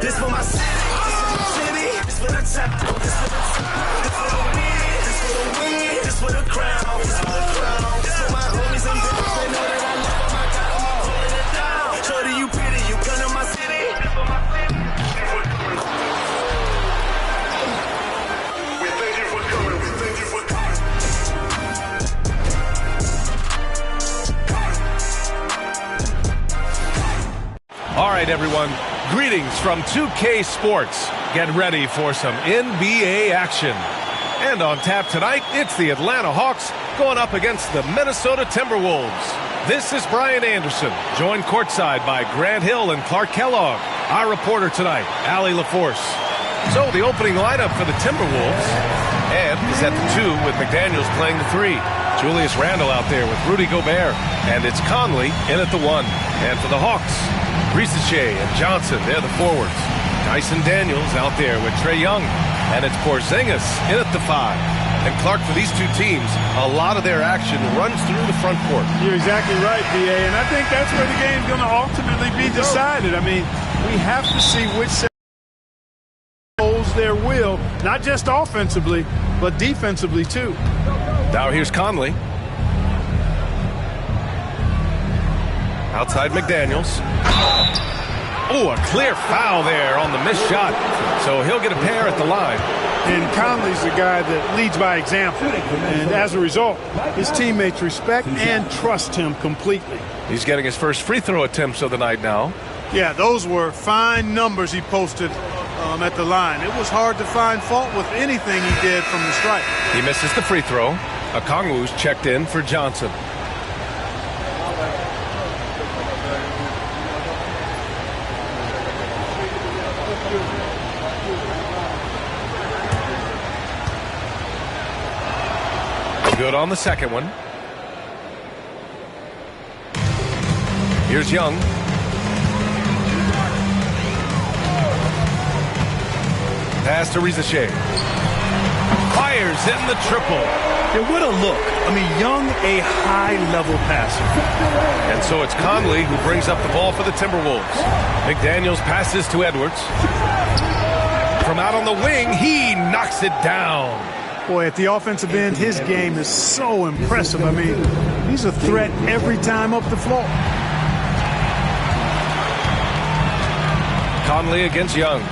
This for my city. This for the top. This for the top. This for the win. This for the win. This for the crown. This for the crown. This for my homies and bitches. They know that I love them. I got them holding it down. Shorty, you pretty. You come to my city. This for my city. We thank you for coming. We thank you for coming. All right, everyone. Greetings from 2K Sports. Get ready for some NBA action. And on tap tonight, it's the Atlanta Hawks going up against the Minnesota Timberwolves. This is Brian Anderson, joined courtside by Grant Hill and Clark Kellogg. Our reporter tonight, Allie LaForce. So the opening lineup for the Timberwolves, and is at the 2 with McDaniels playing the 3. Julius Randle out there with Rudy Gobert, and it's Conley in at the 1. And for the Hawks, Risache and Johnson, they're the forwards. Dyson Daniels out there with Trae Young, and it's Porzingis in at the 5. And Clark, for these two teams, a lot of their action runs through the front court. You're exactly right, B.A., and I think that's where the game's going to ultimately be decided. I mean, we have to see which set holds their will, not just offensively, but defensively too. Now here's Conley. Outside McDaniels. Oh, a clear foul there on the missed shot. So he'll get a pair at the line. And Conley's the guy that leads by example. And as a result, his teammates respect and trust him completely. He's getting his first free throw attempts of the night now. Yeah, those were fine numbers he posted at the line. It was hard to find fault with anything he did from the stripe. He misses the free throw. Okongwu's checked in for Johnson. Good on the second one. Here's Young. Pass to Risache. Fires in the triple. Yeah, what a look. I mean, Young, a high-level passer. And so it's Conley who brings up the ball for the Timberwolves. McDaniels passes to Edwards. From out on the wing, he knocks it down. Boy, at the offensive end, his game is so impressive. I mean, he's a threat every time up the floor. Conley against Young.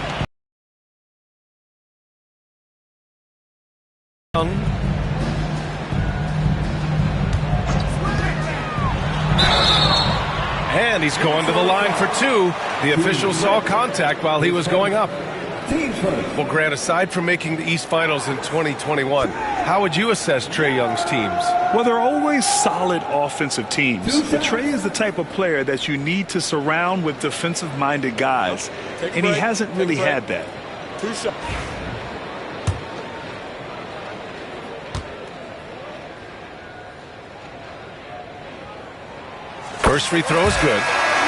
And he's going to the line for 2. The official saw contact while he was going up. Well, Grant, aside from making the East Finals in 2021, how would you assess Trae Young's teams? Well, they're always solid offensive teams. But Trae is the type of player that you need to surround with defensive-minded guys, and he hasn't really had that. First free throw is good.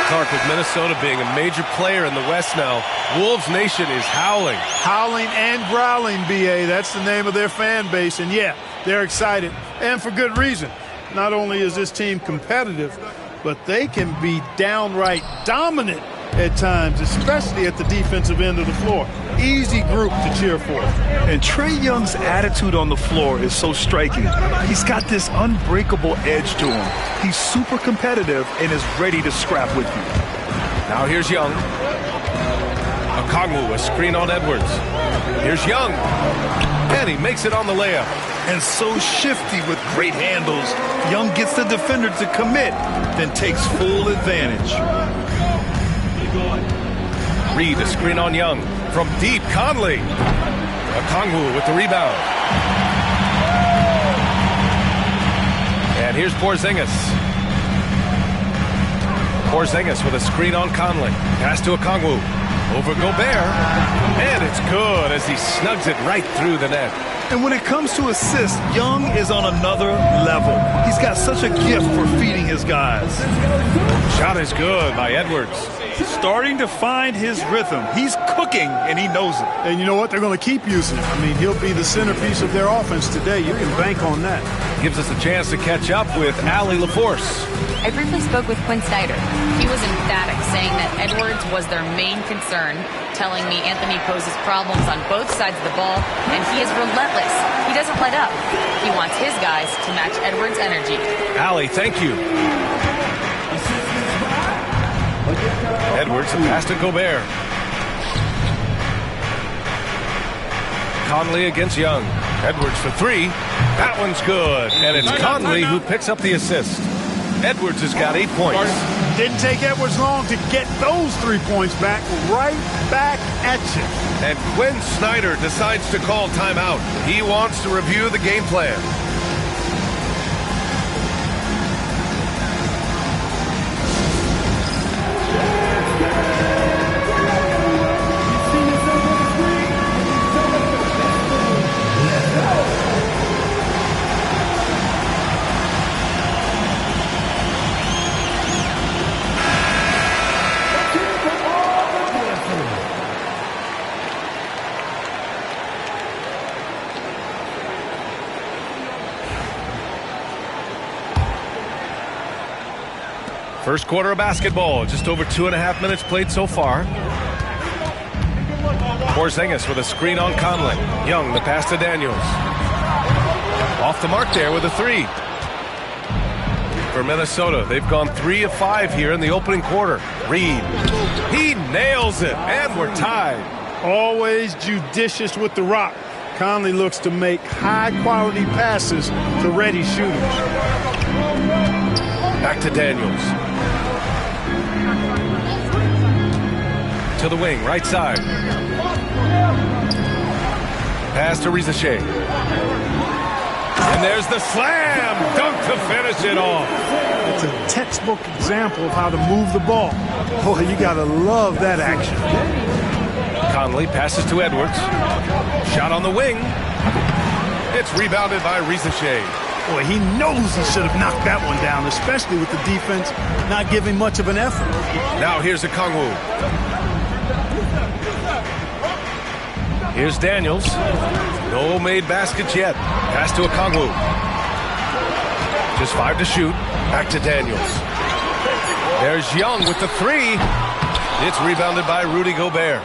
Clark, with Minnesota being a major player in the West now, Wolves Nation is howling. Howling and growling, B.A. That's the name of their fan base. And, yeah, they're excited, and for good reason. Not only is this team competitive, but they can be downright dominant at times, especially at the defensive end of the floor. Easy group to cheer for. And Trae Young's attitude on the floor is so striking. He's got this unbreakable edge to him. He's super competitive and is ready to scrap with you. Now here's Young. Okongwu, a screen on Edwards. Here's Young. And he makes it on the layup. And so shifty with great handles. Young gets the defender to commit, then takes full advantage. Reed, a screen on Young. From deep, Conley. Okongwu with the rebound. And here's Porzingis. Porzingis with a screen on Conley. Pass to Okongwu. Over Gobert. And it's good as he snugs it right through the net. And when it comes to assists, Young is on another level. He's got such a gift for feeding his guys. Shot is good by Edwards. Starting to find his rhythm. He's cooking, and he knows it. And you know what? They're going to keep using him. I mean, he'll be the centerpiece of their offense today. You can bank on that. Gives us a chance to catch up with Allie LaForce. I briefly spoke with Quinn Snyder. He was emphatic, saying that Edwards was their main concern, telling me Anthony poses problems on both sides of the ball, and he is relentless. He doesn't let up. He wants his guys to match Edwards' energy. Allie, thank you. Edwards, a pass to Gobert. Conley against Young. Edwards for three. That one's good. And it's Conley who picks up the assist. Edwards has got 8 points. Didn't take Edwards long to get those 3 points back. Right back at you. And Quinn Snyder decides to call timeout. He wants to review the game plan. First quarter of basketball, just over 2.5 minutes played so far. Porzingis with a screen on Conley. Young, the pass to Daniels. Off the mark there with a three. For Minnesota, they've gone 3 of 5 here in the opening quarter. Reed, he nails it, and we're tied. Always judicious with the rock. Conley looks to make high-quality passes to ready shooters. Back to Daniels. To the wing, right side. Pass to Rizachet. And there's the slam dunk to finish it off. It's a textbook example of how to move the ball. Boy, you got to love that action. Conley passes to Edwards. Shot on the wing. It's rebounded by Rizachet. Boy, he knows he should have knocked that one down, especially with the defense not giving much of an effort. Now here's Okongwu. Here's Daniels. No made baskets yet. Pass to Okongwu. Just 5 to shoot. Back to Daniels. There's Young with the three. It's rebounded by Rudy Gobert.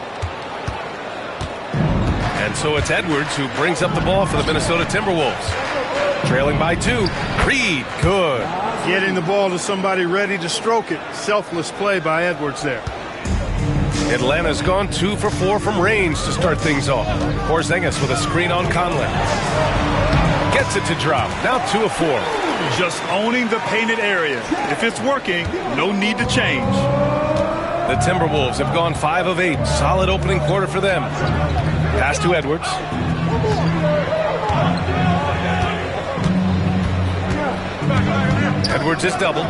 And so it's Edwards who brings up the ball for the Minnesota Timberwolves. Trailing by 2. Reed, good. Getting the ball to somebody ready to stroke it. Selfless play by Edwards there. Atlanta's gone 2 for 4 from range to start things off. Porzingis with a screen on Conley. Gets it to drop. Now 2 of 4. Just owning the painted area. If it's working, no need to change. The Timberwolves have gone 5 of 8. Solid opening quarter for them. Pass to Edwards. Edwards is double.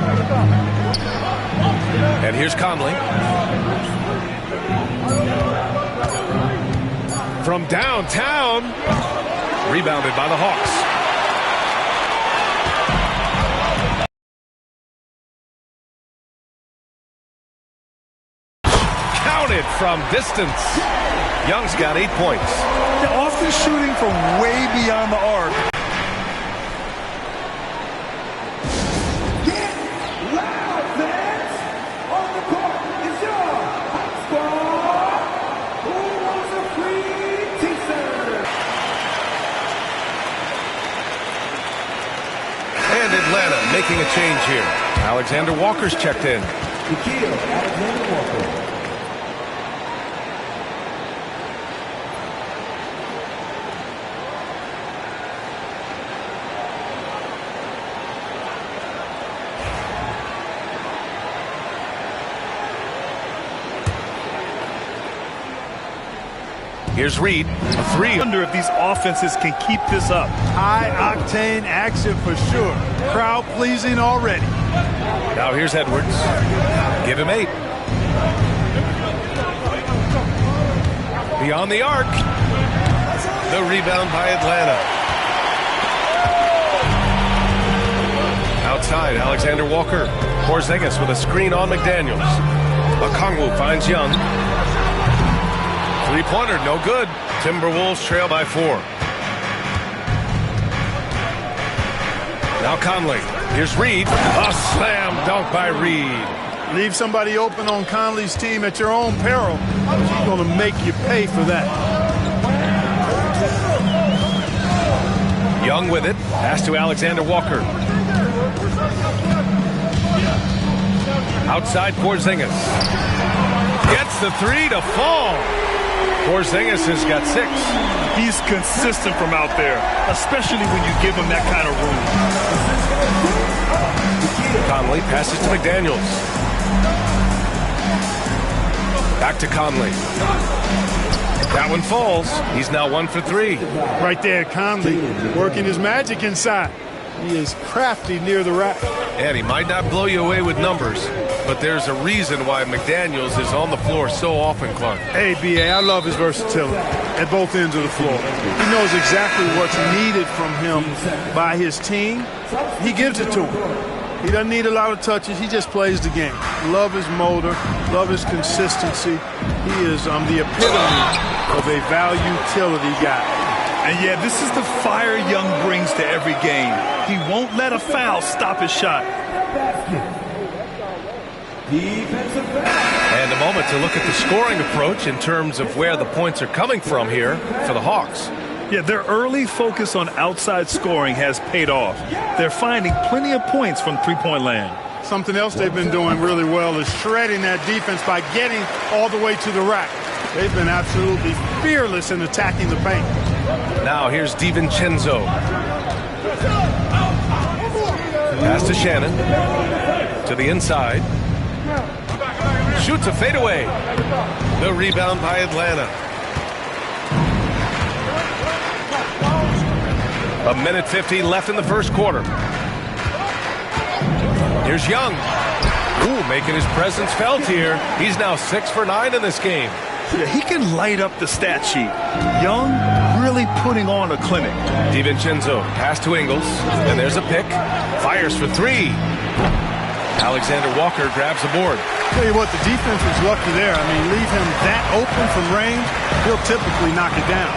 And here's Conley. From downtown. Rebounded by the Hawks. Counted from distance. Young's got 8 points. They're often shooting from way beyond the arc. And Atlanta making a change here. Alexander Walker's checked in. Alexander Walker. Here's Reed, a three. I wonder if these offenses can keep this up. High-octane action for sure. Crowd-pleasing already. Now here's Edwards. Give him 8. Beyond the arc. The rebound by Atlanta. Outside, Alexander Walker. Porzingis with a screen on McDaniels. Okongwu finds Young. Three-pointer, no good. Timberwolves trail by 4. Now Conley. Here's Reed. A slam dunk by Reed. Leave somebody open on Conley's team at your own peril. She's going to make you pay for that. Young with it. Pass to Alexander Walker. Outside Porzingis. Gets the three to fall. Porzingis has got 6. He's consistent from out there, especially when you give him that kind of room. Conley passes to McDaniels. Back to Conley. That one falls. He's now 1 for 3. Right there, Conley working his magic inside. He is crafty near the rack. And he might not blow you away with numbers, but there's a reason why McDaniels is on the floor so often, Clark. Hey, B.A., I love his versatility at both ends of the floor. He knows exactly what's needed from him by his team. He gives it to him. He doesn't need a lot of touches. He just plays the game. Love his motor. Love his consistency. He is the epitome of a value-utility guy. And yeah, this is the fire Young brings to every game. He won't let a foul stop his shot. And a moment to look at the scoring approach in terms of where the points are coming from here for the Hawks. Yeah, their early focus on outside scoring has paid off. They're finding plenty of points from three-point land. Something else they've been doing really well is shredding that defense by getting all the way to the rack. They've been absolutely fearless in attacking the paint. Now here's DiVincenzo. Pass to Shannon. To the inside. Shoots a fadeaway. The rebound by Atlanta. 1:50 left in the first quarter. Here's Young. Ooh, making his presence felt here. He's now 6 for 9 in this game. Yeah, he can light up the stat sheet. Young really putting on a clinic. DiVincenzo, pass to Ingles, and there's a pick. Fires for 3. Alexander Walker grabs the board. Tell you what, the defense was lucky there. I mean, leave him that open from range, he'll typically knock it down.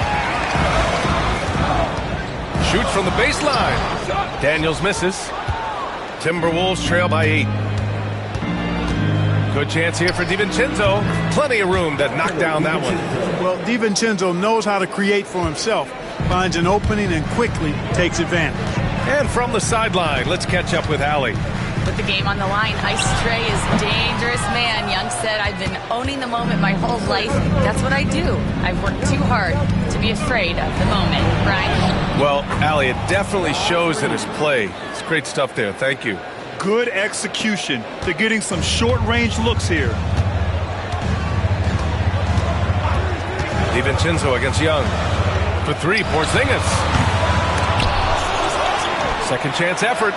Shoots from the baseline. Daniels misses. Timberwolves trail by 8. Good chance here for DiVincenzo. Plenty of room to knock down that one. Well, DiVincenzo knows how to create for himself. Finds an opening and quickly takes advantage. And from the sideline, let's catch up with Allie. With the game on the line, Ice Trey is dangerous, man. Young said, I've been owning the moment my whole life. That's what I do. I've worked too hard to be afraid of the moment. Brian? Well, Allie, it definitely shows in his play. It's great stuff there. Thank you. Good execution. They're getting some short-range looks here. DiVincenzo against Young. For 3, Porzingis. Second chance effort.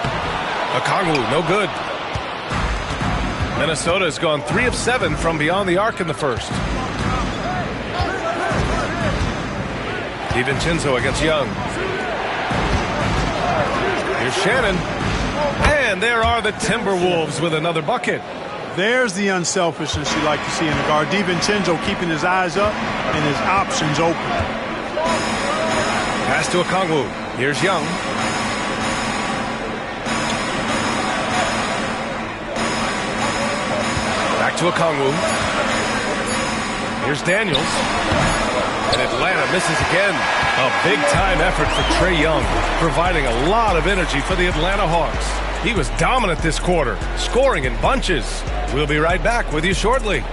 Okongwu, no good. Minnesota has gone 3 of 7 from beyond the arc in the first. DiVincenzo against Young. Here's Shannon. And there are the Timberwolves with another bucket. There's the unselfishness you like to see in a guard. DiVincenzo keeping his eyes up and his options open. Pass to Okongwu. Here's Young. Back to Okongwu. Here's Daniels. And Atlanta misses again. A big-time effort for Trae Young, providing a lot of energy for the Atlanta Hawks. He was dominant this quarter, scoring in bunches. We'll be right back with you shortly.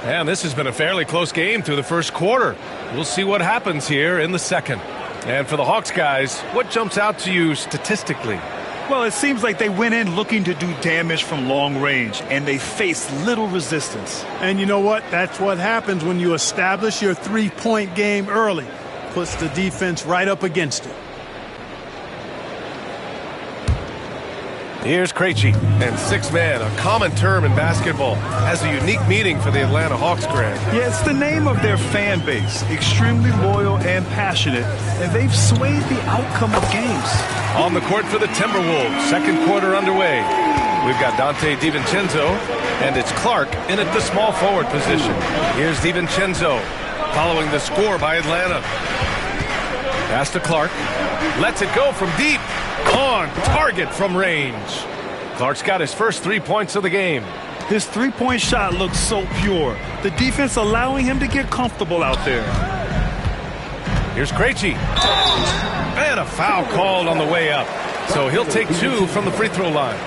And this has been a fairly close game through the first quarter. We'll see what happens here in the second. And for the Hawks guys, what jumps out to you statistically? Well, it seems like they went in looking to do damage from long range, and they faced little resistance. And you know what? That's what happens when you establish your three-point game early. Puts the defense right up against it. Here's Krejci, and six-man, a common term in basketball, has a unique meaning for the Atlanta Hawks, Grant. Yeah, it's the name of their fan base. Extremely loyal and passionate, and they've swayed the outcome of games. On the court for the Timberwolves, second quarter underway. We've got Dante DiVincenzo, and it's Clark in at the small forward position. Here's DiVincenzo, following the score by Atlanta. Pass to Clark, lets it go from deep. On target from range. Clark's got his first 3 points of the game. His three-point shot looks so pure. The defense allowing him to get comfortable out there. Here's Krejci. And a foul called on the way up. So he'll take 2 from the free throw line.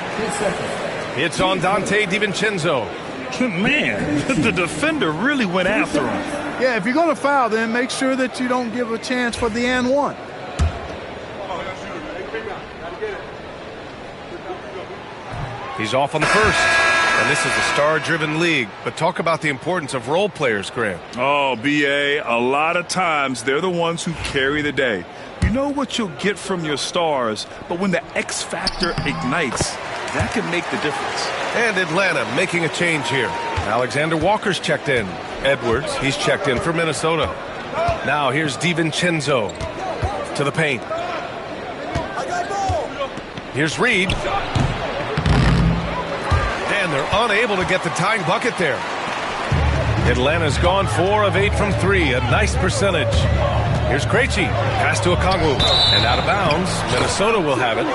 It's on Dante DiVincenzo. Man, the defender really went after him. Yeah, if you're going to foul, then make sure that you don't give a chance for the and one. He's off on the first. And this is a star-driven league. But talk about the importance of role players, Grant. Oh, B.A., a lot of times they're the ones who carry the day. You know what you'll get from your stars, but when the X factor ignites, that can make the difference. And Atlanta making a change here. Alexander Walker's checked in. Edwards, he's checked in for Minnesota. Now here's DiVincenzo to the paint. Here's Reed. And they're unable to get the tying bucket there. Atlanta's gone 4 of 8 from 3, a nice percentage. Here's Krejci, pass to Okongwu, and out of bounds. Minnesota will have it.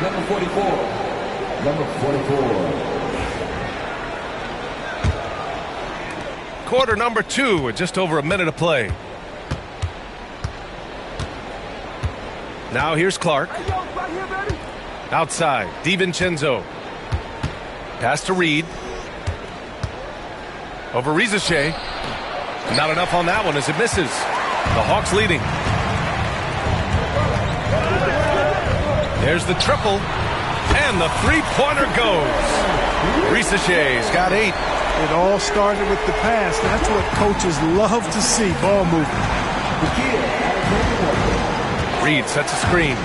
Number 44. Number 44. Quarter number 2 with just over a minute to play. Now here's Clark. Outside, DiVincenzo. Pass to Reed. Over Rizachet. Not enough on that one as it misses. The Hawks leading. There's the triple. And the three-pointer goes. Rizachet's got 8. It all started with the pass. That's what coaches love to see, ball movement. Reed sets a screen.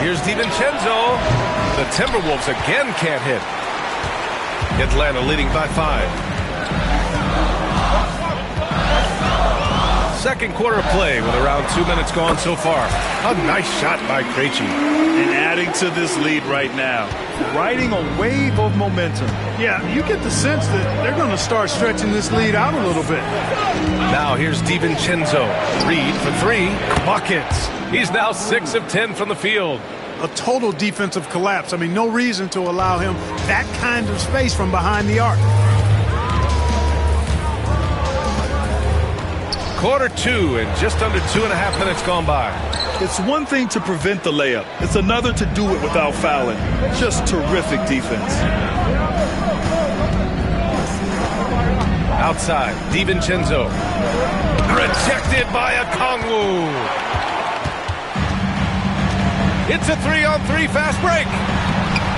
Here's DiVincenzo. The Timberwolves again can't hit. Atlanta leading by 5. Second quarter of play with around 2 minutes gone so far. A nice shot by Krejci. And adding to this lead right now, riding a wave of momentum. Yeah, you get the sense that they're going to start stretching this lead out a little bit. Now here's DiVincenzo. Reed for 3. Buckets. He's now 6 of 10 from the field. A total defensive collapse. I mean, no reason to allow him that kind of space from behind the arc. Quarter 2 and just under 2.5 minutes gone by. It's one thing to prevent the layup. It's another to do it without fouling. Just terrific defense. Outside, DiVincenzo. Rejected by Okongwu. It's a 3-on-3 fast break.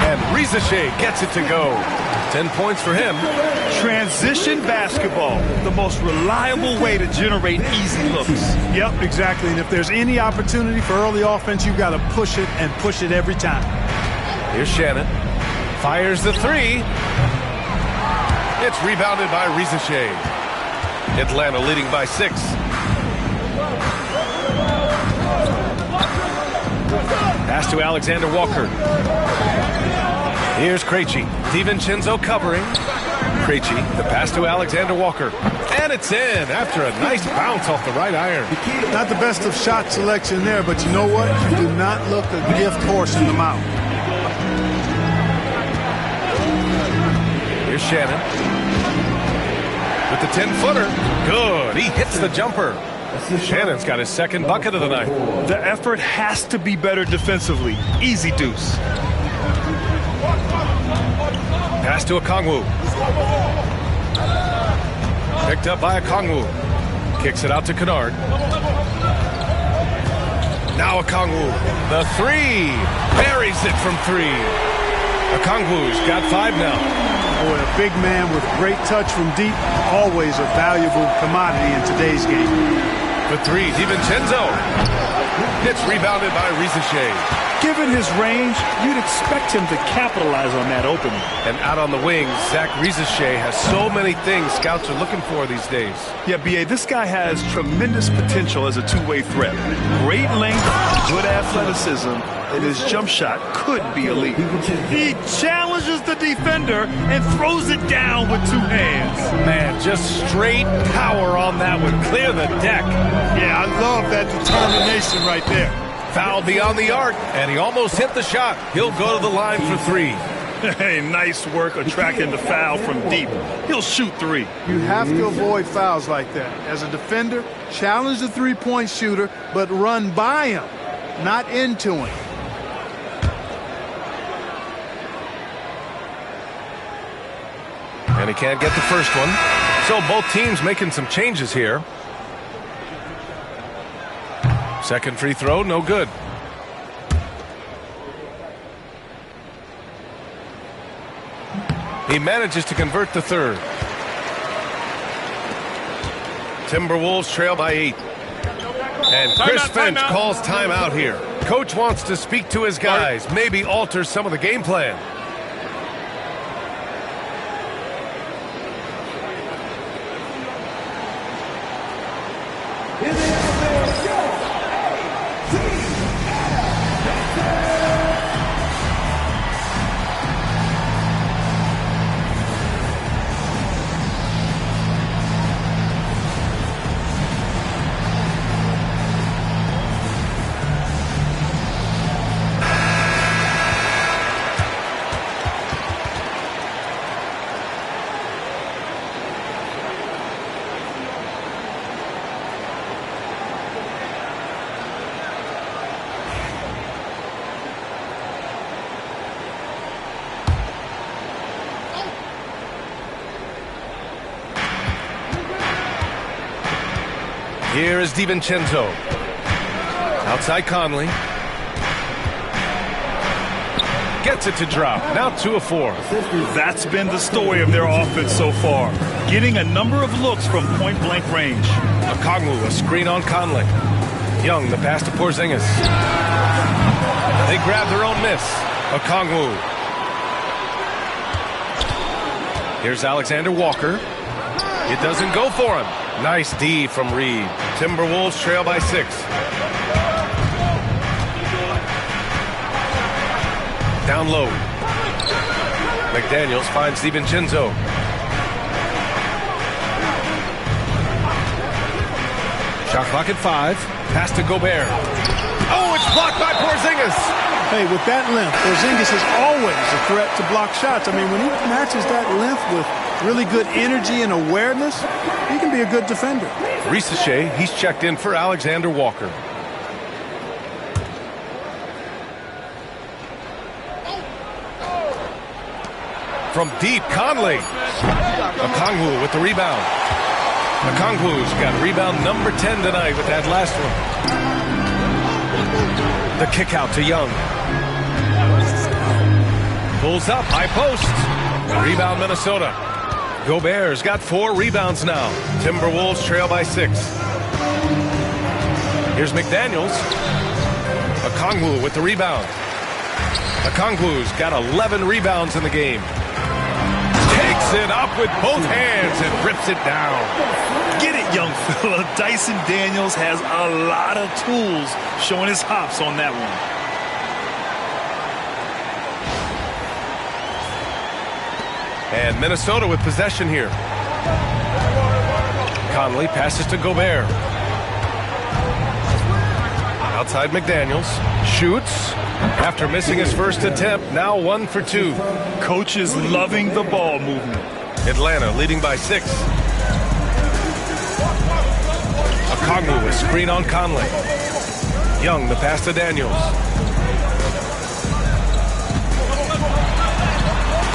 And Rizachet gets it to go. 10 points for him. Transition basketball, the most reliable way to generate easy looks. Yep, exactly. And if there's any opportunity for early offense, you've got to push it and push it every time. Here's Shannon. Fires the 3. It's rebounded by Rizachet. Atlanta leading by 6. Pass to Alexander Walker. Here's Krejci. DiVincenzo covering. Krejci, the pass to Alexander Walker. And it's in after a nice bounce off the right iron. Not the best of shot selection there, but you know what? You do not look a gift horse in the mouth. Here's Shannon. With the 10-footer. Good. He hits the jumper. Shannon's got his second bucket of the night. The effort has to be better defensively. Easy deuce. Pass to Okongwu. Picked up by Okongwu. Kicks it out to Kennard. Now Okongwu. The 3. Buries it from 3. Okongwu's got 5 now. Boy, a big man with great touch from deep, always a valuable commodity in today's game. For 3, DiVincenzo. It's rebounded by Rizachet. Given his range, you'd expect him to capitalize on that opening. And out on the wings, Zach Rizachet has so many things scouts are looking for these days. Yeah, B.A., this guy has tremendous potential as a two-way threat. Great length, good athleticism, and his jump shot could be elite. He challenges the defender and throws it down with two hands. Man, just straight power on that one. Clear the deck. Yeah, I love that determination right there. Foul beyond the arc, and he almost hit the shot. He'll go to the line for three. Hey, nice work attracting the foul from deep. He'll shoot three. You have to avoid fouls like that. As a defender, challenge the three-point shooter, but run by him, not into him. And he can't get the first one. So both teams making some changes here. Second free throw, no good. He manages to convert the third. Timberwolves trail by 8. And Chris Finch calls timeout here. Coach wants to speak to his guys, maybe alter some of the game plan. Here is DiVincenzo. Outside Conley. Gets it to drop. Now 2 of 4. That's been the story of their offense so far. Getting a number of looks from point-blank range. Okongwu, a screen on Conley. Young, the pass to Porzingis. They grab their own miss. Okongwu. Here's Alexander Walker. It doesn't go for him. Nice D from Reed. Timberwolves trail by 6. Down low. McDaniels finds DiVincenzo. Shot clock at 5. Pass to Gobert. Oh, it's blocked by Porzingis. Hey, with that length, Porzingis is always a threat to block shots. I mean, when he matches that length with really good energy and awareness, he can be a good defender. Rizachet, he's checked in for Alexander Walker. From deep, Conley. Okongwu with the rebound. Okongwu's got rebound number 10 tonight with that last one. The kick out to Young. Pulls up, high post. Rebound Minnesota. Gobert's got 4 rebounds now. Timberwolves trail by 6. Here's McDaniels. Okongwu with the rebound. Okongwu's got 11 rebounds in the game. Takes it up with both hands and rips it down. Get it, young fella. Dyson Daniels has a lot of tools, showing his hops on that one. And Minnesota with possession here. Conley passes to Gobert. Outside McDaniels. Shoots. After missing his first attempt, now 1 for 2. Coach is loving the ball movement. Atlanta leading by 6. Okongwu, a screen on Conley. Young, the pass to Daniels.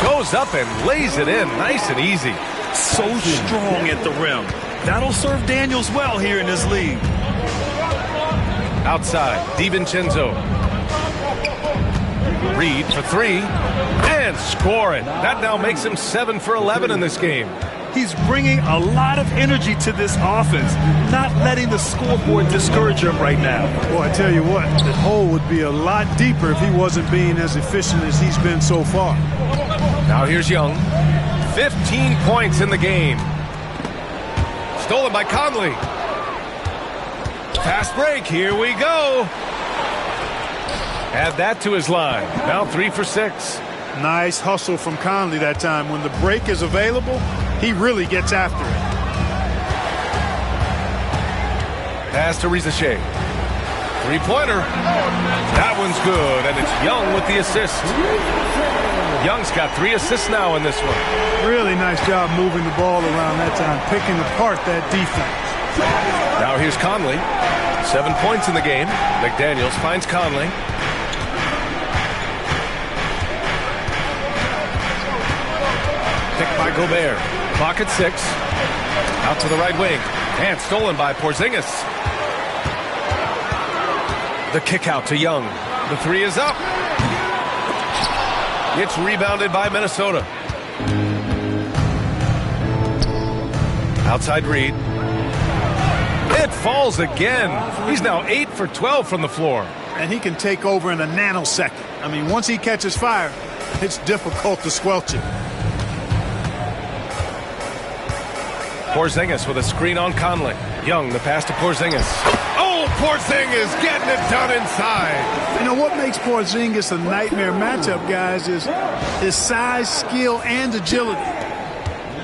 Goes up and lays it in, nice and easy. So strong at the rim. That'll serve Daniels well here in this league. Outside, DiVincenzo. Reed for three, and score it. That now makes him 7 for 11 in this game. He's bringing a lot of energy to this offense, not letting the scoreboard discourage him right now. Boy, I tell you what, the hole would be a lot deeper if he wasn't being as efficient as he's been so far. Now here's Young. 15 points in the game. Stolen by Conley. Fast break, here we go. Add that to his line. Now 3 for 6. Nice hustle from Conley that time. When the break is available, he really gets after it. Pass to Rizachet. Three-pointer. That one's good, and it's Young with the assist. Young's got 3 assists now in this one. Really nice job moving the ball around that time, picking apart that defense. Now here's Conley. 7 points in the game. McDaniels finds Conley. Picked by Gobert. Clock at 6. Out to the right wing. And stolen by Porzingis. The kick out to Young. The three is up. It's rebounded by Minnesota. Outside Reed. It falls again. He's now 8 for 12 from the floor. And he can take over in a nanosecond. I mean, once he catches fire, it's difficult to squelch it. Porzingis with a screen on Conley. Young, the pass to Porzingis. Oh, Porzingis getting it done inside. You know, what makes Porzingis a nightmare matchup, guys, is his size, skill, and agility.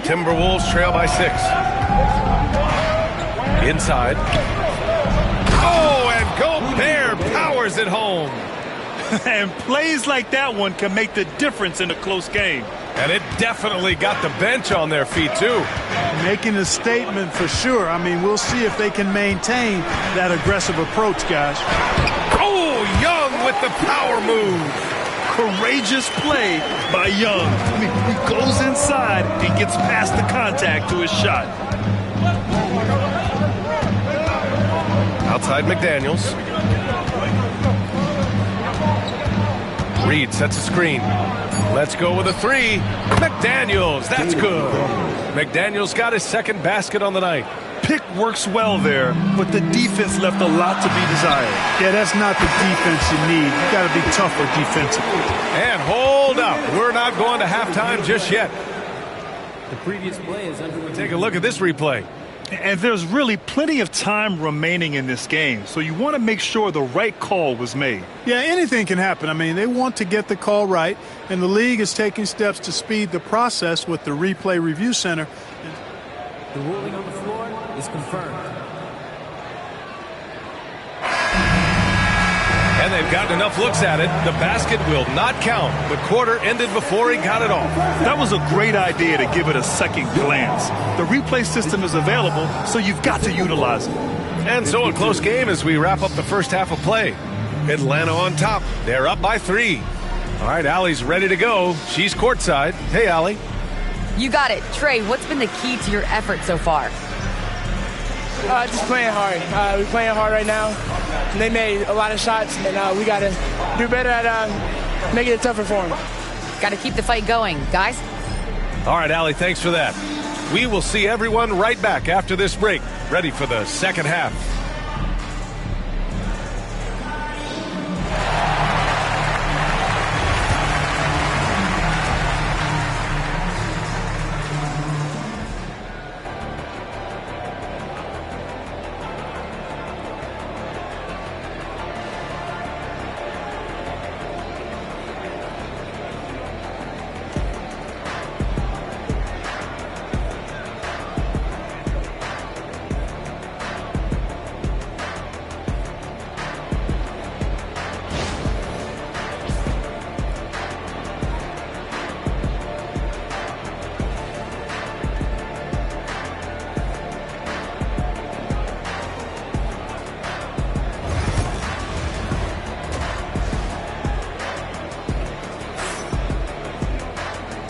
Timberwolves trail by 6. Inside. Oh, and Gobert powers it home. And plays like that one can make the difference in a close game. And it definitely got the bench on their feet, too. Making a statement for sure. I mean, we'll see if they can maintain that aggressive approach, guys. Oh, Young with the power move. Courageous play by Young. I mean, he goes inside and gets past the contact to his shot. Outside McDaniels. Reed sets a screen. Let's go with a three. McDaniels, that's good. McDaniels got his second basket on the night. Pick works well there, but the defense left a lot to be desired. Yeah, that's not the defense you need. You got to be tougher defensively. And hold up. We're not going to halftime just yet. The previous play is under. Take a look at this replay. And there's really plenty of time remaining in this game, so you want to make sure the right call was made. Yeah, anything can happen. I mean, they want to get the call right, and the league is taking steps to speed the process with the Replay Review Center. The ruling on the floor is confirmed. And they've gotten enough looks at it. The basket will not count. The quarter ended before he got it off. That was a great idea to give it a second glance. The replay system is available, so you've got to utilize it. And so a close game as we wrap up the first half of play. Atlanta on top. They're up by 3. All right, Allie's ready to go. She's courtside. Hey, Allie. You got it. Trey, what's been the key to your effort so far? Just playing hard. We're playing hard right now. And they made a lot of shots, and we got to do better at making it tougher for them. Got to keep the fight going, guys. All right, Allie, thanks for that. We will see everyone right back after this break, ready for the second half.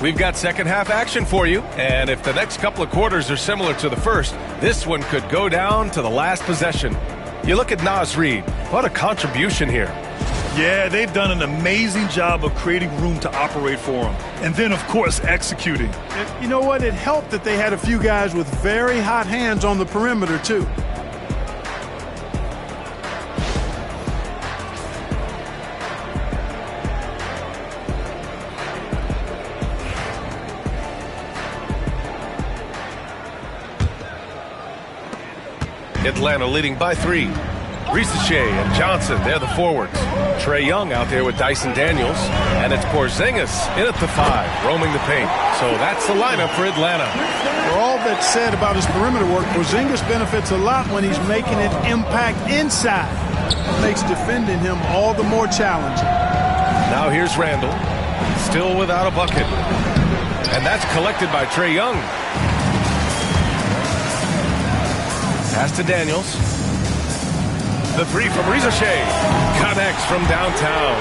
We've got second half action for you, and if the next couple of quarters are similar to the first, this one could go down to the last possession. You look at Naz Reid. What a contribution here. Yeah, they've done an amazing job of creating room to operate for him. And then, of course, executing. And you know what? It helped that they had a few guys with very hot hands on the perimeter, too. Atlanta leading by 3. Ricochet and Johnson, they're the forwards. Trae Young out there with Dyson Daniels. And it's Porzingis in at the 5, roaming the paint. So that's the lineup for Atlanta. For all that's said about his perimeter work, Porzingis benefits a lot when he's making an impact inside. It makes defending him all the more challenging. Now here's Randall, still without a bucket. And that's collected by Trae Young. Pass to Daniels. The 3 from Ricochet. Connects from downtown.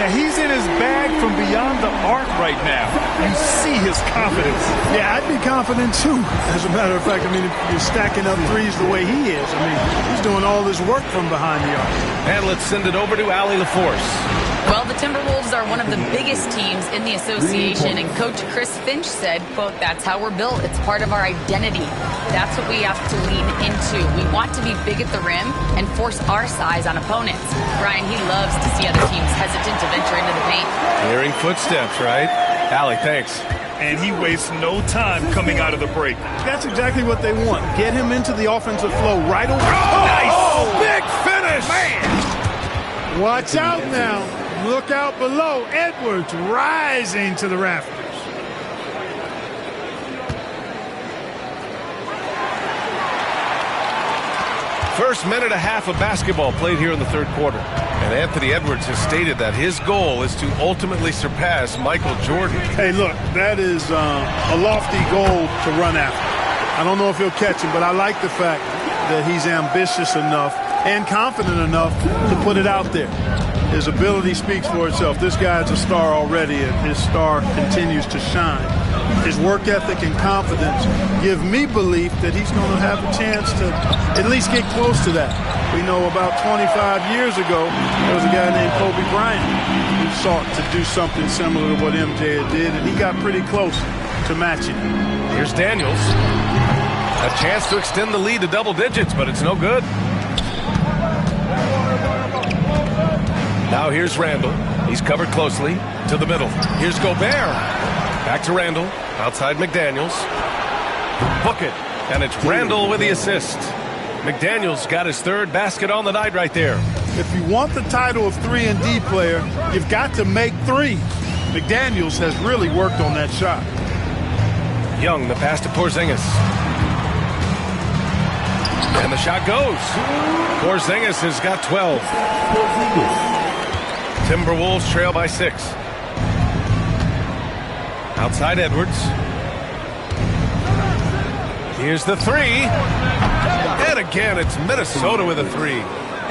Now, he's in his bag from beyond the arc right now. You see his confidence. Yeah, I'd be confident, too. As a matter of fact, I mean, if you're stacking up threes the way he is, I mean, he's doing all this work from behind the arc. And let's send it over to Allie LaForce. Well, the Timberwolves are one of the biggest teams in the association, and Coach Chris Finch said, quote, "That's how we're built. It's part of our identity. That's what we have to lean into. We want to be big at the rim and force our size on opponents." Brian, he loves to see other teams hesitant to venture into the paint. Hearing footsteps, right? Allie, thanks. And he wastes no time coming out of the break. That's exactly what they want. Get him into the offensive flow right away. Oh, nice! Big finish! Man! Watch out now. Look out below. Edwards rising to the rafters. First minute and a half of basketball played here in the third quarter. And Anthony Edwards has stated that his goal is to ultimately surpass Michael Jordan. Hey, look, that is a lofty goal to run after. I don't know if he'll catch him, but I like the fact that he's ambitious enough and confident enough to put it out there. His ability speaks for itself. This guy's a star already, and his star continues to shine. His work ethic and confidence give me belief that he's going to have a chance to at least get close to that. We know about 25 years ago, there was a guy named Kobe Bryant who sought to do something similar to what MJ did, and he got pretty close to matching it. Here's Daniels. A chance to extend the lead to double digits, but it's no good. Now here's Randall. He's covered closely to the middle. Here's Gobert. Back to Randall. Outside McDaniels. Book it. And it's Randall with the assist. McDaniels got his third basket on the night right there. If you want the title of 3-and-D player, you've got to make threes. McDaniels has really worked on that shot. Young, the pass to Porzingis. And the shot goes. Porzingis has got 12. Timberwolves trail by 6. Outside Edwards. Here's the 3. And again, it's Minnesota with a 3.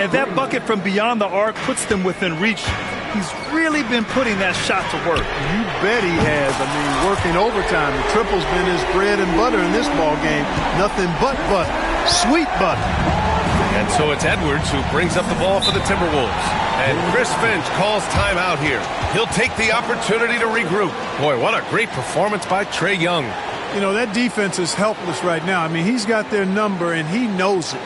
And that bucket from beyond the arc puts them within reach. He's really been putting that shot to work. You bet he has. I mean, working overtime. The triple's been his bread and butter in this ball game. Nothing but butter. Sweet butter. And so it's Edwards who brings up the ball for the Timberwolves. And Chris Finch calls timeout here. He'll take the opportunity to regroup. Boy, what a great performance by Trae Young. You know, that defense is helpless right now. I mean, he's got their number, and he knows it.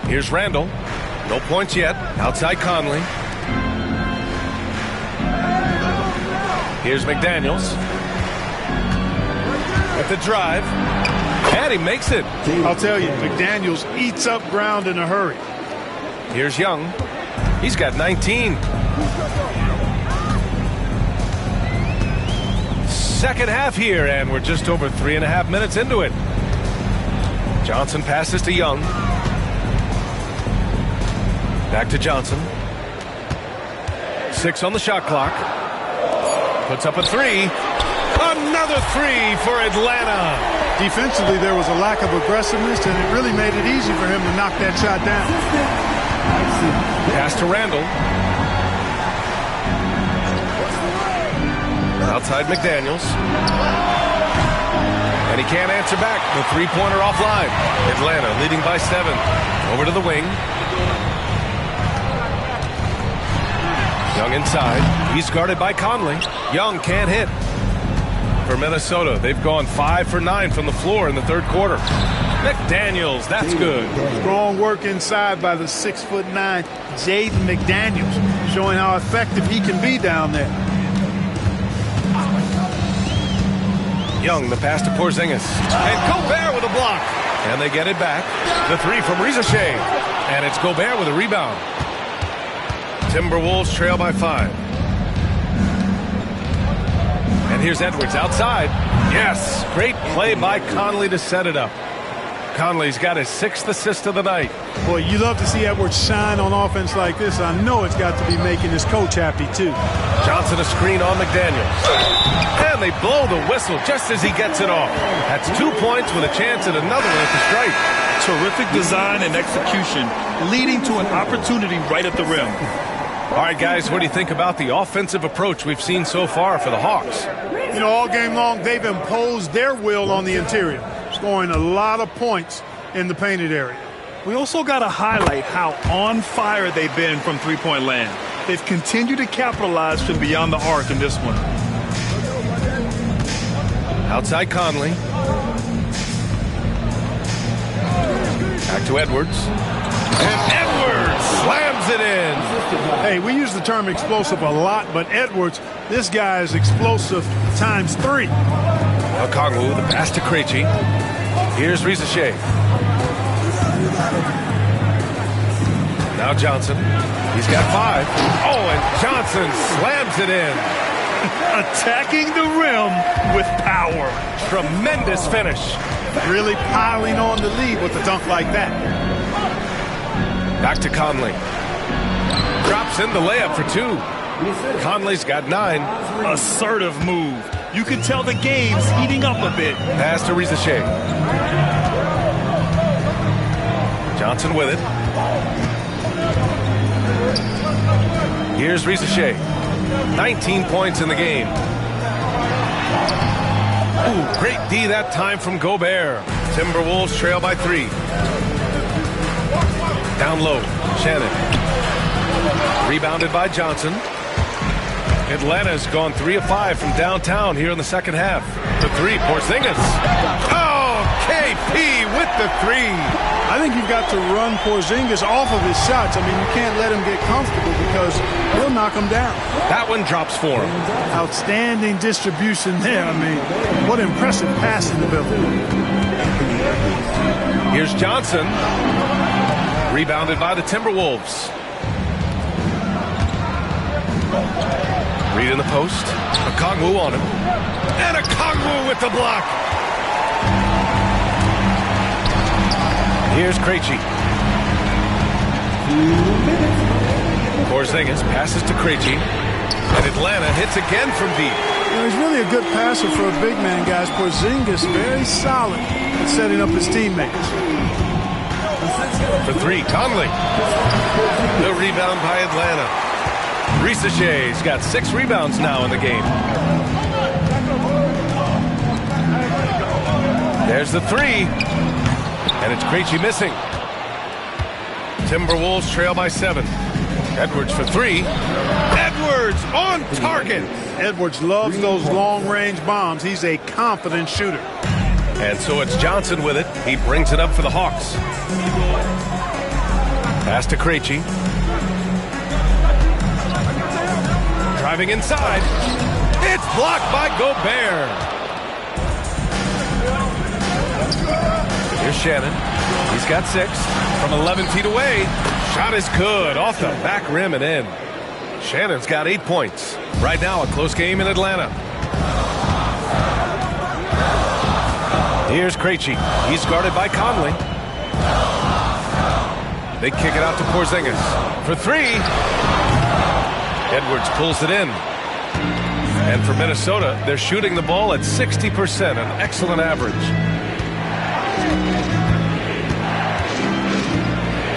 Here's Randall. No points yet. Outside Conley. Here's McDaniels. With the drive. And he makes it. I'll tell you, McDaniels eats up ground in a hurry. Here's Young. He's got 19. Second half here, and we're just over 3.5 minutes into it. Johnson passes to Young. Back to Johnson. 6 on the shot clock. Puts up a 3. Another 3 for Atlanta. Defensively, there was a lack of aggressiveness, and it really made it easy for him to knock that shot down. Pass to Randall. Outside McDaniels. And he can't answer back. The three-pointer offline. Atlanta leading by 7. Over to the wing. Young inside. He's guarded by Conley. Young can't hit. For Minnesota, they've gone 5 for 9 from the floor in the third quarter. McDaniels, that's good. Strong work inside by the 6'9" Jaden McDaniels, showing how effective he can be down there. Young, the pass to Porzingis. And Gobert with a block. And they get it back. The 3 from Rizashea. And it's Gobert with a rebound. Timberwolves trail by 5. And here's Edwards outside. Yes, great play by Conley to set it up. Conley's got his 6th assist of the night. Boy, you love to see Edwards shine on offense like this. I know it's got to be making his coach happy, too. Johnson a screen on McDaniels. And they blow the whistle just as he gets it off. That's 2 points with a chance at another one at the stripe. Terrific design and execution, leading to an opportunity right at the rim. All right, guys, what do you think about the offensive approach we've seen so far for the Hawks? You know, all game long, they've imposed their will on the interior, scoring a lot of points in the painted area. We also got to highlight how on fire they've been from three-point land. They've continued to capitalize from beyond the arc in this one. Outside Conley. Back to Edwards. And Edwards slams it in. Hey, we use the term explosive a lot, but Edwards, this guy is explosive times 3. Okongwu, the pass to Krejci. Here's Rizashea. Now Johnson. He's got 5. Oh, and Johnson slams it in. Attacking the rim with power. Tremendous finish. Really piling on the lead with a dunk like that. Back to Conley. Drops in the layup for 2. Conley's got 9. Assertive move. You can tell the game's heating up a bit. Pass to Rizashea. Johnson with it. Here's Rizashea. 19 points in the game. Ooh, great D that time from Gobert. Timberwolves trail by 3. Down low, Shannon. Rebounded by Johnson. Atlanta's gone 3 of 5 from downtown here in the second half. The 3, Porzingis. Oh, KP with the 3. I think you've got to run Porzingis off of his shots. I mean, you can't let him get comfortable because he'll knock him down. That one drops for him. Outstanding distribution there. I mean, what impressive passing ability. Here's Johnson. Rebounded by the Timberwolves. Reed in the post. Okongwu on him. And Okongwu with the block. Here's Krejci. Porzingis passes to Krejci. And Atlanta hits again from deep. You know, he's really a good passer for a big man, guys. Porzingis very solid at setting up his teammates. For 3, Conley. The rebound by Atlanta. Rizashea's got 6 rebounds now in the game. There's the 3. And it's Krejci missing. Timberwolves trail by 7. Edwards for 3. Edwards on target. Edwards loves those long-range bombs. He's a confident shooter. And so it's Johnson with it. He brings it up for the Hawks. Pass to Krejci. Driving inside. It's blocked by Gobert. Here's Shannon. He's got 6 from 11 feet away. Shot is good off the back rim and in. Shannon's got 8 points. Right now, a close game in Atlanta. Here's Krejci. He's guarded by Conley. They kick it out to Porzingis for 3. Edwards pulls it in. And for Minnesota, they're shooting the ball at 60%, an excellent average.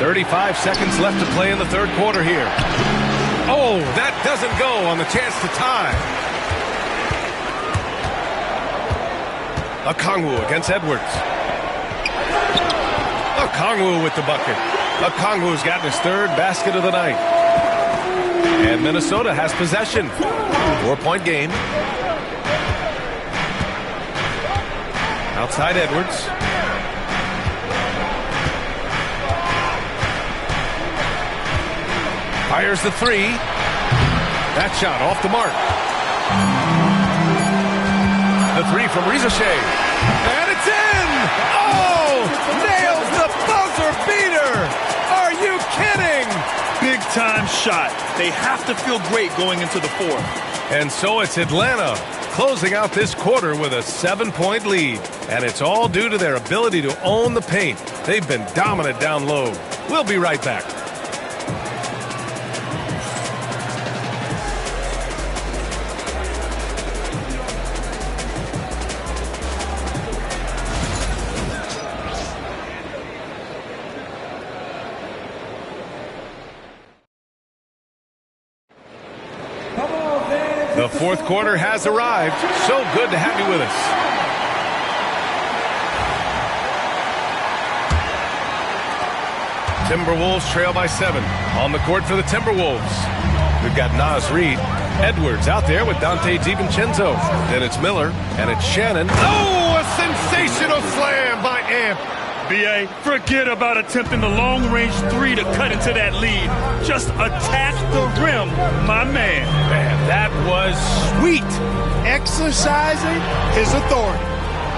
35 seconds left to play in the third quarter here. Oh, that doesn't go on the chance to tie. Okongwu against Edwards. Okongwu with the bucket. Okongwu's gotten his 3rd basket of the night. And Minnesota has possession. 4-point game. Outside Edwards. Fires the 3. That shot off the mark. The 3 from Ricochet. And it's in! Oh! Nails the buzzer beater! Are you kidding? Big-time shot. They have to feel great going into the 4th. And so it's Atlanta closing out this quarter with a 7-point lead. And it's all due to their ability to own the paint. They've been dominant down low. We'll be right back. The fourth quarter has arrived. So good to have you with us. Timberwolves trail by 7. On the court for the Timberwolves. We've got Naz Reid. Edwards out there with Dante DiVincenzo. Then it's Miller, and it's Shannon. Oh, a sensational slam by Amp. B.A., forget about attempting the long-range 3 to cut into that lead. Just attack the rim, my man. Man, that was sweet. Exercising his authority.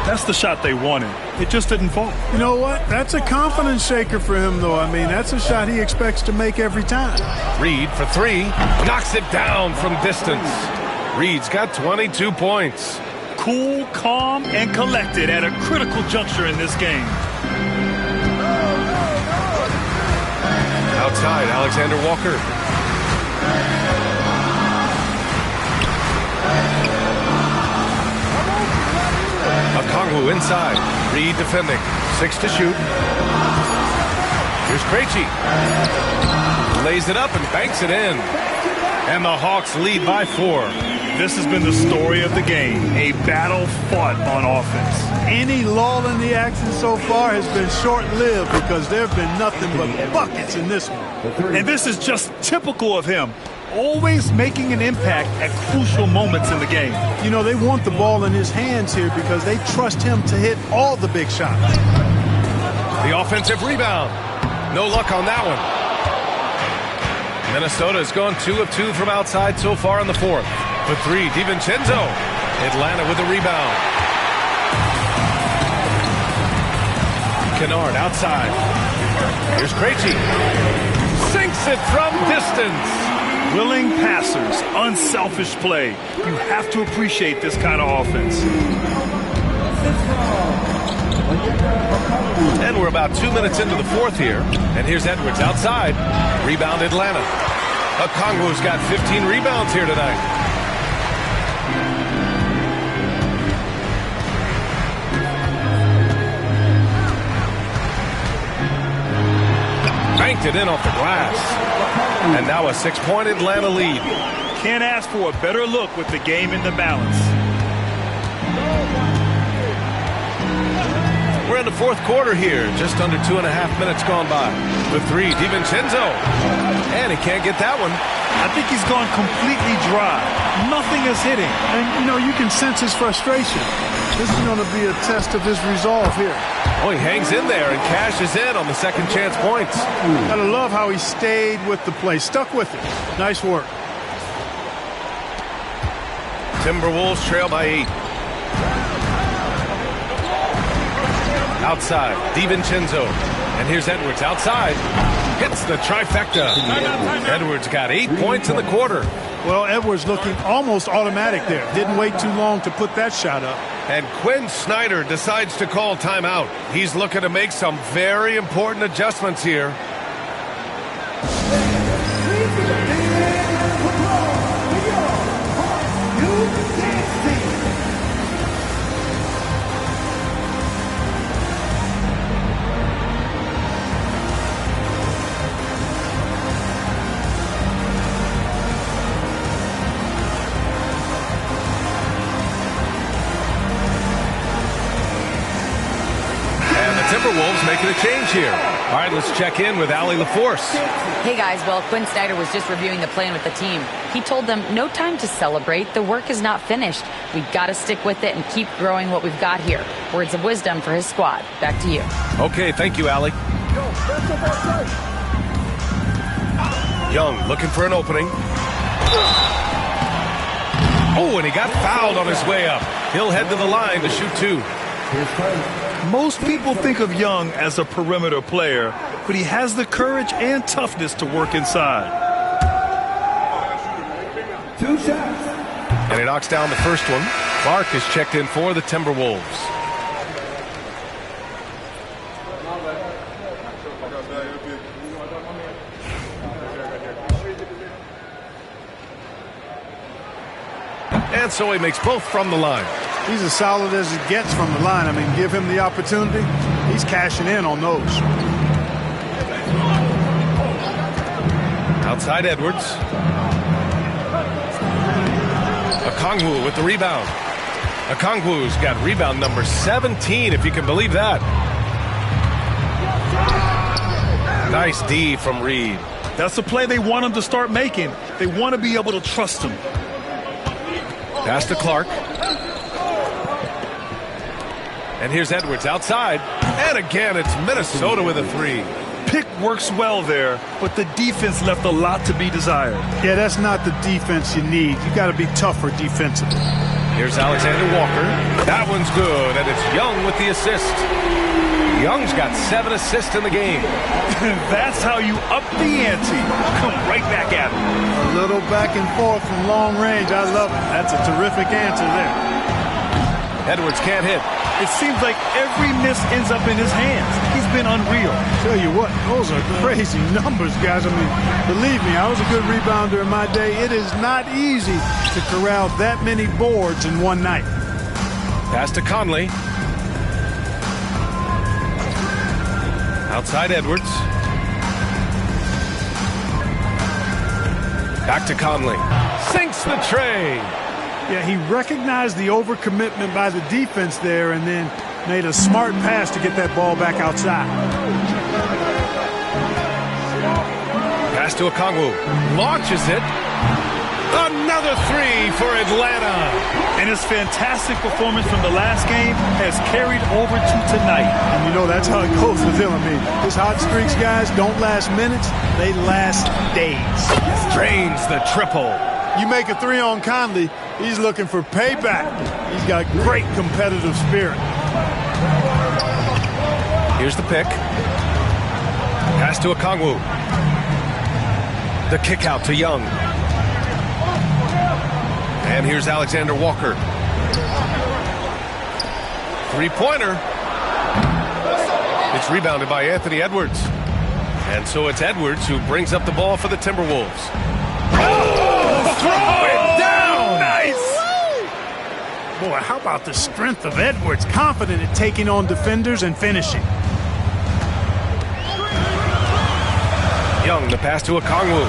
That's the shot they wanted. It just didn't fall. You know what? That's a confidence shaker for him, though. I mean, that's a shot he expects to make every time. Reid for 3. Knocks it down from distance. Reid's got 22 points. Cool, calm, and collected at a critical juncture in this game. Outside, Alexander Walker. Okongwu inside. Reid defending. 6 to shoot. Here's Krejci. Lays it up and banks it in. And the Hawks lead by 4. This has been the story of the game. A battle fought on offense. Any lull in the action so far has been short-lived because there have been nothing but buckets in this one. And this is just typical of him. Always making an impact at crucial moments in the game. You know, they want the ball in his hands here because they trust him to hit all the big shots. The offensive rebound. No luck on that one. Minnesota has gone 2 of 2 from outside so far in the 4th. For 3, DiVincenzo. Atlanta with a rebound. Kennard outside. Here's Krejci. Sinks it from distance. Willing passers, unselfish play. You have to appreciate this kind of offense. And we're about 2 minutes into the 4th here. And here's Edwards outside. Rebound Atlanta. Okongwu's got 15 rebounds here tonight. Banked it in off the glass. And now a 6-point Atlanta lead. Can't ask for a better look with the game in the balance. We're in the 4th quarter here. Just under 2.5 minutes gone by. The 3, DiVincenzo. And he can't get that one. I think he's gone completely dry. Nothing is hitting. And, you know, you can sense his frustration. This is going to be a test of his resolve here. Oh, he hangs in there and cashes in on the second chance points. Gotta love how he stayed with the play. Stuck with it. Nice work. Timberwolves trail by 8. Outside, DiVincenzo. And here's Edwards outside. hits the trifecta. Edwards got 8 points in the quarter. Well, Edwards looking almost automatic there. Didn't wait too long to put that shot up. And Quinn Snyder decides to call timeout. He's looking to make some very important adjustments here. Timberwolves making a change here. All right, let's check in with Allie LaForce. Hey, guys. Well, Quinn Snyder was just reviewing the plan with the team. He told them no time to celebrate. The work is not finished. We've got to stick with it and keep growing what we've got here. Words of wisdom for his squad. Back to you. Okay, thank you, Allie. Young looking for an opening. Oh, and he got fouled on his way up. He'll head to the line to shoot 2. Most people think of Young as a perimeter player, but he has the courage and toughness to work inside. 2 shots. And he knocks down the first one. Clark is checked in for the Timberwolves. And so he makes both from the line. He's as solid as it gets from the line. I mean, give him the opportunity. He's cashing in on those. Outside Edwards. Okongwu with the rebound. Okongwu's got rebound number 17, if you can believe that. Nice D from Reed. That's the play they want him to start making. They want to be able to trust him. Pass to Clark. And here's Edwards outside. And again, it's Minnesota with a 3. Pick works well there, but the defense left a lot to be desired. Yeah, that's not the defense you need. You got to be tougher defensively. Here's Alexander Walker. That one's good, and it's Young with the assist. Young's got 7 assists in the game. That's how you up the ante. Come right back at him. A little back and forth from long range. I love it. That's a terrific answer there. Edwards can't hit. It seems like every miss ends up in his hands. He's been unreal. Tell you what, those are crazy numbers, guys. I mean, believe me, I was a good rebounder in my day. It is not easy to corral that many boards in one night. Pass to Conley. Outside Edwards. Back to Conley. Sinks the tray. Yeah, he recognized the overcommitment by the defense there and then made a smart pass to get that ball back outside. Pass to Okongwu. Launches it. Another 3 for Atlanta. And his fantastic performance from the last game has carried over to tonight. And you know, that's how it goes with him. I mean, his hot streaks, guys, don't last minutes. They last days. Drains the triple. You make a 3 on Conley, he's looking for payback. He's got great competitive spirit. Here's the pick. Pass to Okongwu. The kick out to Young. And here's Alexander Walker. 3-pointer. It's rebounded by Anthony Edwards. And so it's Edwards who brings up the ball for the Timberwolves. Throw it down! Nice! Boy, how about the strength of Edwards? Confident at taking on defenders and finishing. Young, the pass to Okongwu.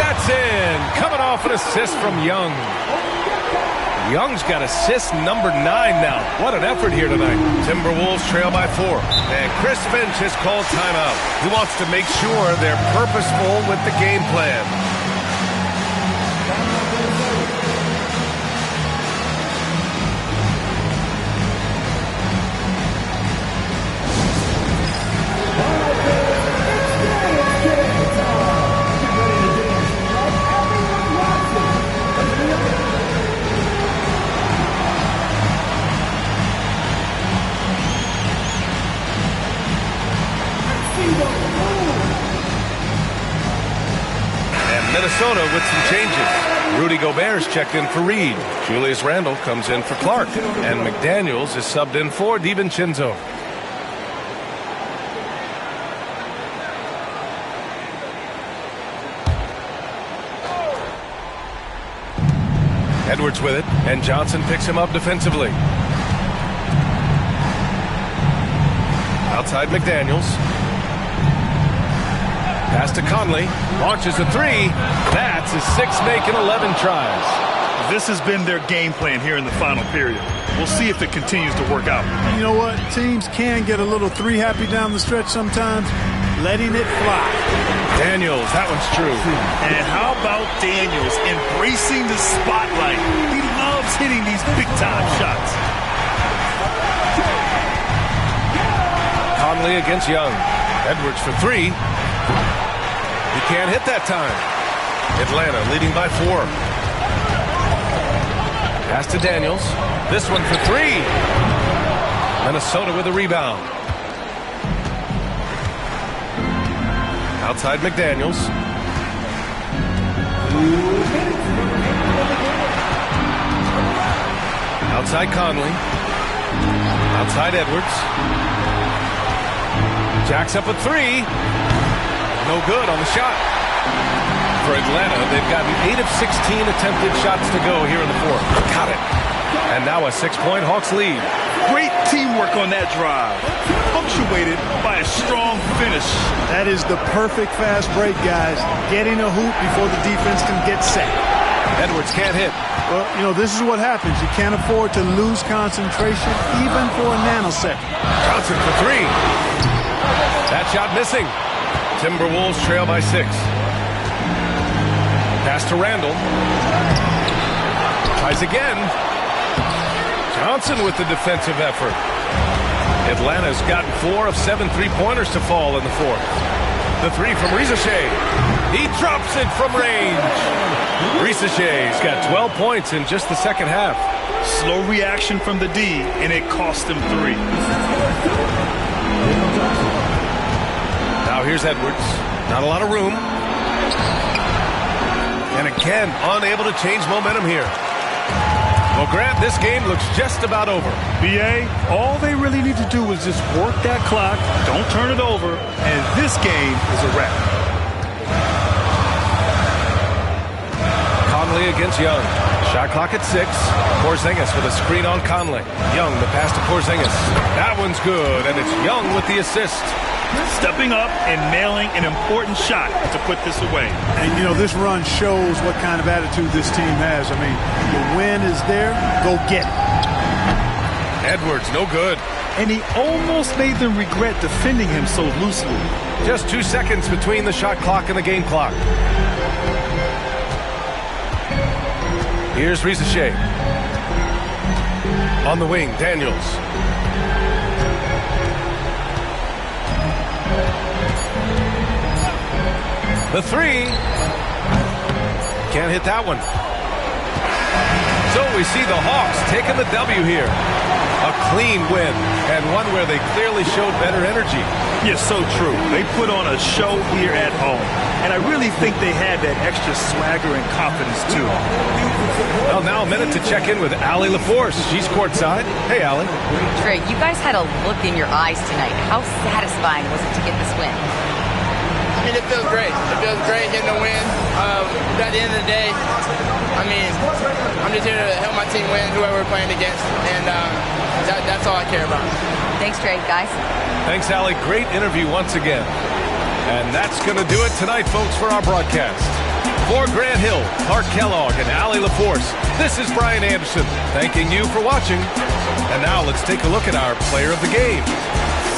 That's in! Coming off an assist from Young. Young's got assist number 9 now. What an effort here tonight. Timberwolves trail by 4. And Chris Finch has called timeout. He wants to make sure they're purposeful with the game plan. Minnesota with some changes. Rudy Gobert's checked in for Reed. Julius Randle comes in for Clark. And McDaniels is subbed in for DiVincenzo. Edwards with it, and Johnson picks him up defensively. Outside McDaniels. Pass to Conley. Launches a three. That's his sixth make in 11 tries. This has been their game plan here in the final period. We'll see if it continues to work out. You know what? Teams can get a little three happy down the stretch sometimes. Letting it fly. Daniels, that one's true. And how about Daniels embracing the spotlight? He loves hitting these big-time shots. Conley against Young. Edwards for three. He can't hit that time. Atlanta leading by 4. Pass to Daniels. This one for three. Minnesota with a rebound. Outside McDaniels. Outside Conley. Outside Edwards. Jacks up a three. No good on the shot. For Atlanta, they've gotten 8 of 16 attempted shots to go here in the fourth. Got it. And now a 6-point Hawks lead. Great teamwork on that drive, punctuated by a strong finish. That is the perfect fast break, guys. Getting a hoop before the defense can get set. Edwards can't hit. Well, you know, this is what happens. You can't afford to lose concentration even for a nanosecond. Johnson for three. That shot missing. Timberwolves trail by 6. Pass to Randle. Tries again. Johnson with the defensive effort. Atlanta's gotten 4 of 7 3-pointers to fall in the fourth. The three from Rizichet. He drops it from range. Rizichet's got 12 points in just the second half. Slow reaction from the D, and it cost him 3. Now here's Edwards. Not a lot of room. And again, unable to change momentum here. Well, Grant, this game looks just about over. BA, all they really need to do is just work that clock, don't turn it over, and this game is a wrap. Conley against Young. Shot clock at 6. Porzingis with a screen on Conley. Young, the pass to Porzingis. That one's good, and it's Young with the assist. Stepping up and nailing an important shot to put this away. And, you know, this run shows what kind of attitude this team has. I mean, the win is there. Go get it. Edwards, no good. And he almost made them regret defending him so loosely. Just 2 seconds between the shot clock and the game clock. Here's Rizichet. On the wing, Daniels. The three. Can't hit that one. So we see the Hawks taking the W here. A clean win, and one where they clearly showed better energy. Yes, so true. They put on a show here at home. And I really think they had that extra swagger and confidence, too. Well, now a minute to check in with Allie LaForce. She's courtside. Hey, Allie. Trey, you guys had a look in your eyes tonight. How satisfying was it to get this win? I mean, it feels great. It feels great getting a win. But at the end of the day, I mean, I'm just here to help my team win, whoever we're playing against. And that's all I care about. Thanks, Trey, guys. Thanks, Allie. Great interview once again. And that's going to do it tonight, folks, for our broadcast. For Grant Hill, Clark Kellogg, and Allie LaForce, this is Brian Anderson thanking you for watching. And now let's take a look at our player of the game,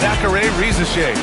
Zachary Rizichet.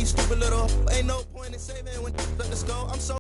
stupid little. Ain't no point in saving when let us go. I'm so